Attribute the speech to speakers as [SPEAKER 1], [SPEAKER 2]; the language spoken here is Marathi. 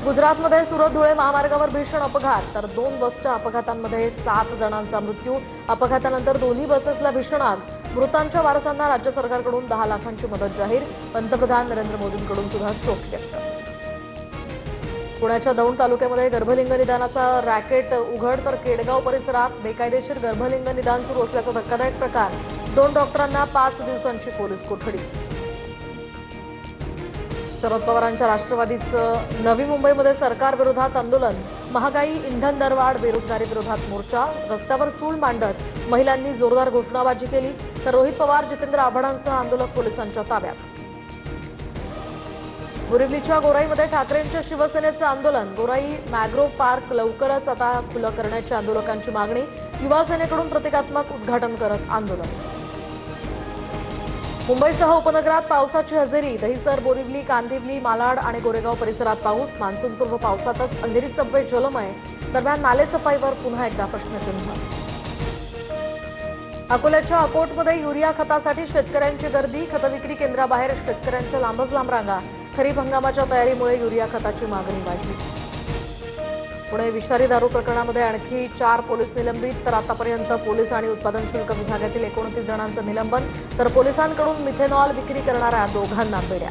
[SPEAKER 1] गुजरातमध्ये सुरत-धुळे महामार्गावर भीषण अपघात तर 2 बसच्या अपघातांमध्ये 7 जणांचा मृत्यू। अपघातानंतर दोन्ही बसेसला भीषण आग। मृतांच्या वारसांना राज्य सरकारकडून 10 लाखांची मदत जाहीर। पंतप्रधान नरेंद्र मोदींकडून सुद्धा शोक व्यक्त। पुण्याच्या दौंड तालुक्यामध्ये गर्भलिंग निदानाचा रॅकेट उघड तर केडगाव परिसरात बेकायदेशीर गर्भलिंग निदान सुरू असल्याचा धक्कादायक प्रकार। 2 डॉक्टरांना 5 दिवसांची पोलीस कोठडी। शरद पवारांच्या राष्ट्रवादीचं नवी मुंबईमध्ये सरकार विरोधात आंदोलन। महागाई, इंधन दरवाढ, बेरोजगारी विरोधात मोर्चा। रस्त्यावर चूल मांडत महिलांनी जोरदार घोषणाबाजी केली तर रोहित पवार, जितेंद्र आव्हाडांसह आंदोलक पोलिसांच्या ताब्यात। बोरिवलीच्या गोराईमध्ये ठाकरेंच्या शिवसेनेचं आंदोलन। गोराई मॅग्रो पार्क लवकरच आता खुलं करण्याची आंदोलकांची मागणी। युवासेनेकडून प्रतिकात्मक उद्घाटन करत आंदोलन। मुंबईसह उपनगरात पावसाची हजेरी। दहिसर, बोरिवली, कांदिवली, मालाड आणि गोरेगाव परिसरात पाऊस। मान्सूनपूर्व पावसातच अंधेरी सबवे जलमय। दरम्यान नालेसफाईवर पुन्हा एकदा प्रश्नचिन्ह। अकोल्याच्या अकोटमध्ये युरिया खतासाठी शेतकऱ्यांची गर्दी। खतविक्री केंद्राबाहेर शेतकऱ्यांच्या लांबच लांब रांगा। खरीप हंगामाच्या तयारीमुळे युरिया खताची मागणी वाढली। पुणे विषारी दारू प्रकरणामध्ये आणखी 4 पोलीस निलंबित तर आतापर्यंत पोलीस आणि उत्पादन शुल्क विभागातील 29 जणांचं निलंबन तर पोलिसांकडून मिथेनॉल विक्री करणाऱ्या 2 बेड्या।